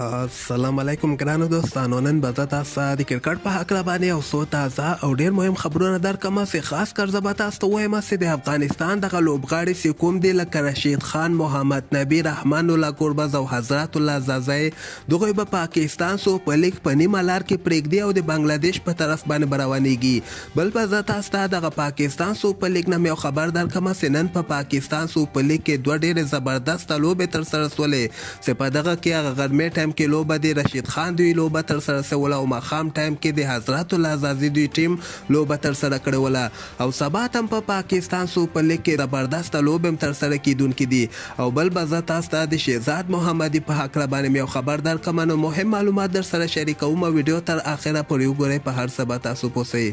السلام علیکم ګرانو دوستانو. نن به زه تاسو ته د کرکټ په هکله باندې یو څو تازه او ډېر مهم خبرونه درکړم چې خاص کر زه به تاسو ته وایم چې د افغانستان دغه لوبغاړي چې کوم دي لکه رشید خان، محمد نبي، رحمان الله ګربز او حضرت الله زازی دغوی به پاکستان سوپر لیګ په نیمه لار کې پرېږدي او د بنګلادیش په طرف باندې به روانېږي. بل به زه تاسو ته دغه پاکستان سوپر لیګ نه یو خبر درکړم چې نن په پاکستان سوپر لیګ کې دوه ډېرې زبردسته لوبې ترسره شولې چې په دغه کې هغه غرمې ټایم کې لوبه د رشید خان دوی لوبه ترسره شوله او ماښام ټایم کې د حضرت الله زازی دوی ټیم لوبه ترسره کړې وله او سبا هم په پاکستان سوپر لیګ کې زبردسته لوبې هم ترسره کیدونکې دي. او بل به زه تاسو ته د شهزاد محمدي په هکله باندې یو خبر درکړم، نو مهم معلومات در سره شریکوم. ویډیو تر اخره پورې وګورئ، په هر څه به تاسو پوه شئ.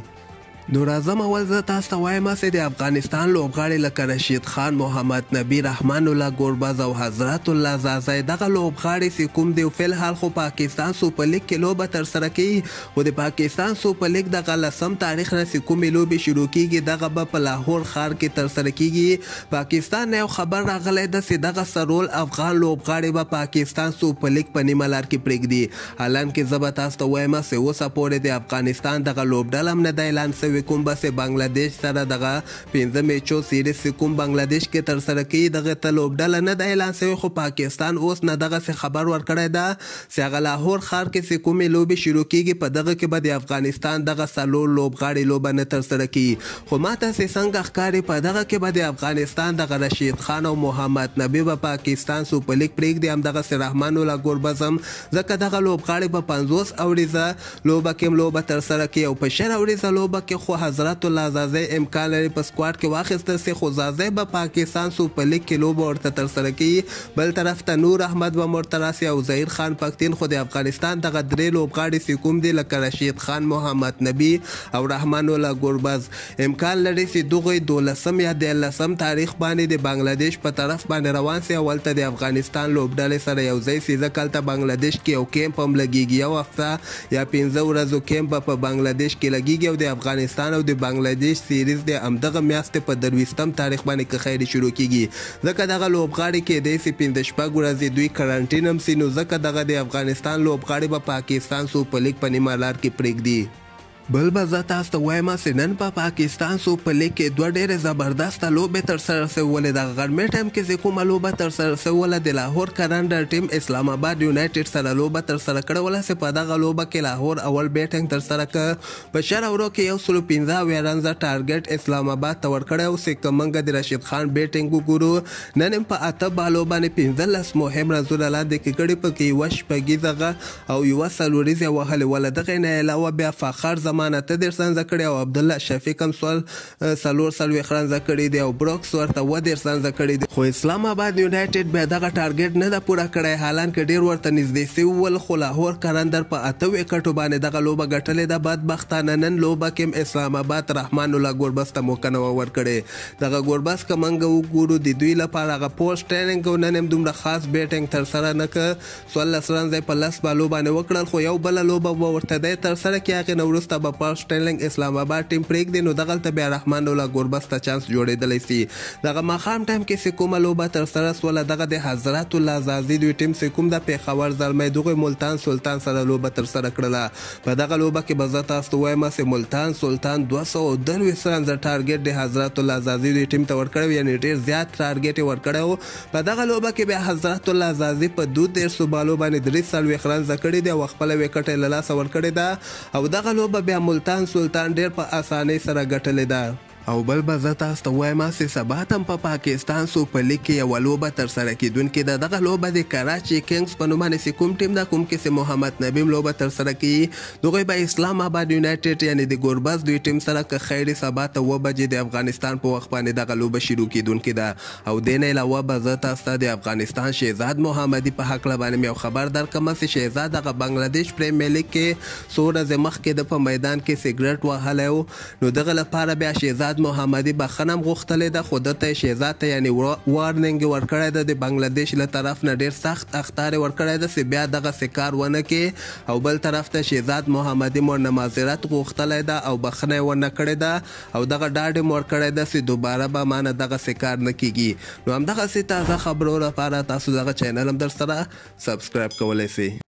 نو راځم اول زه تاسو ته وایم چې د افغانستان لوبغاړي لکه رشید خان، محمد نبي، رحمان الله ګربز او حضرت الله زازی دغه لوبغاړي چې کوم دی فلحال خو پاکستان سوپر لیګ کې لوبه ترسره کوي، خو د پاکستان سوپر لیګ دغه 10 تاریخ نه چې کومې لوبې شروع کیږي دغه به په لاهور ښار کې ترسره کیږي. پاکستان نه یو خبر راغلی ده چې دغه سرول افغان لوبغاړي به پاکستان سوپر لیګ په نیمه لار کې پرېږدي. حالانکې زه به تاسو ته وایم چې اوسه پورې د افغانستان دغه لوبډله هم نه ده اعلان شوې کوم بس بنگلادیش سره دغه 15 میچو سیریز کوم بنگلادیش کې ترسره کوي دغه ته لوبډله نه ده اعلان شوی، خو پاکستان اوس نه دغه خبر ورکړی ده چې هغه لاهور ښار کې کومې لوبې شروع کیږي په دغه کې به د افغانستان دغه څلور لوبغاړي لوبه نه ترسره کوي. خو ماته چې څنګه ښکاري په دغه کې به د افغانستان دغه رشید خان او محمد نبي به پاکستان سوپر لیګ پرېږدي، همدغسې رحمان الله ګربز هم، ځکه دغه لوبغاړي په 50 اوریزه لوبه کې لوبه ترسره کوي او په 100 اوریزه لوبه کې خو حضرت الله زازی امکان لري په سکواډ کې واخیستل سي، خو زازی به پاکستان سوپر لیګ کې لوبه ورته ترسره کوي. بل طرف ته نور احمد به ورته راسي او ظهیر خان پښتين، خو د افغانستان دغه درې لوبغاړي چې کوم دي لکه رشید خان، محمد نبي او رحمان الله ګربز امکان لري چې دغوی 12 یا 13 تاریخ باندې د بنگلادیش په طرف باندې روان سي او ولته د افغانستان لوبډلې سره یو ځای سي، ځکه هلته بنگلادیش کې یو کیمپ هم لګیږي، یو هفته یا 15 ورځو کیمپ په بنگلادیش کې لګیږي او د افغانستان او د بنگلادیش سیریز د همدغه میاشتې په 23 تاریخ باندې که خیر شروع کیږي، ځکه دغه لوبغاړي کېدای سي 15 ورځې دوی کرنټین هم سي، نو ځکه دغه د افغانستان لوبغاړي به پاکستان سوپر لیګ په نیمه لار کې پرېږدي. بل به زه تاسو ته وایم چې نن په پاکستان سوپر لیګ کې دوه ډېرې زبردسته لوبې ترسره شولې. دغه غرمې ټایم کې چې کومه لوبه ترسره شوله د لاهور کرنډر ټیم اسلام آباد یونایټډ سره لوبه ترسره کړې وله چې په دغه لوبه کې لاهور اول بیټنګ ترسره کړ. په 100 اورو کې 115 رنزه ټارګټ اسلام آباد ته ورکړی او چې که موږ د رشید خان بیټنګ وګورو نن هم په 8 بالو باندې 15 مهم رنزونه لاندې کړي، پکې یوه شپږیزه او یوه څلوریزه وهلې وله. دغې نه علاوه بیا فخر زمان 13 رنزه کړي او عبدالله شفیق هم 44 رنزه کړي دي او بروکس ورته 10 رنزه کړي دي، خو اسلام آباد یونایټډ بیا دغه ټارګټ نه ده پوره کړی، حالانکه ډېر ورته نږدې سوي ول، خو لاهور کرندر په 8 وکټو باندې دغه لوبه ګټلې ده. بدبختانه نن لوبه کې اسلام آباد رحمان الله ګربز ته موقع ورکړې. دغه ګربز که موږ وګورو د دوی لپاره هغه پوسټ ټریننګ او نن هم دومره خاص بیټنګ ترسره نه کړ، 14 رنزه په 10 بالو باندې وکړل، خو یو بله لوبه به ورته دی ترسره کړي، هغې نه وروسته به پاور سټرلینګ اسلام آباد ټیم پرېږدي، نو دغلته بیا رحمان الله ګربز ته چانس جوړېدلی سي. دغه ماښام ټایم کې چې کومه لوبه ترسره شوله دغه د حضرت الله زازی دوی ټیم چې کوم د پېښور زلمی دغوی ملتان سلطان سره لوبه ترسره کړله. په دغه لوبه کې به زه تاسو ته وایم چې ملتان سلطان 223 رنزه ټارګټ د حضرت الله زازی دوی ټیم ته ورکړی، یعنې ډېر زیات ټارګټ یې ورکړی و. په دغه لوبه کې بیا حضرت الله زازی په 213 بالو باندې 43 رنزه کړي دي او خپله وکټ یې له لاسه ورکړې ده او دغه لوبه بیا ملتان سلطان ډېر په اسانۍ سره ګټلې ده. او بل به زه تاسو ته وایم چې سبا هم په پاکستان سوپر لیګ کې یوه لوبه ترسره کیدونکې ده. دغه لوبه د کراچي کینګز په نوم باندې چې کوم ټیم ده، کوم کې چې محمد نبي لوبه ترسره کوي، دغوی به اسلام آباد یونایټډ یعنې د ګربز دوی ټیم سره که خیر سبا ته 9 بجې د افغانستان په وخت باندې دغه لوبه شروع کیدونکې ده. او دې نه علاوه به زه تاسو ته د افغانستان شهزاد محمدي په هکله باندې یو خبر درکړم چې شهزاد دغه بنګلادیش پریمیر لیګ کې څو ورځې مخکې د په میدان کې سګرټ وهلی و، نو دغه لپاره بیا شهزاد محمدي بخښنه هم غوښتلې ده، خو دته یې شهزاد ته یعنې وارننګ یې ورکړی ده د بنګلادیش له طرف نه، ډېر سخت اخطار یې ورکړی ده چې بیا دغسې کار ونه کړي. او بل طرف ته شهزاد محمدي ورنه معذرت غوښتلی ده او بخښنه یې ورنه کړې ده او دغه ډاډ یې ورکړی ده چې دوباره به ما نه دغسې کار نه کیږي. نو همدغسې تازه خبرو لپاره تاسو دغه چینل هم در سره سبسکرایب کولی سئ.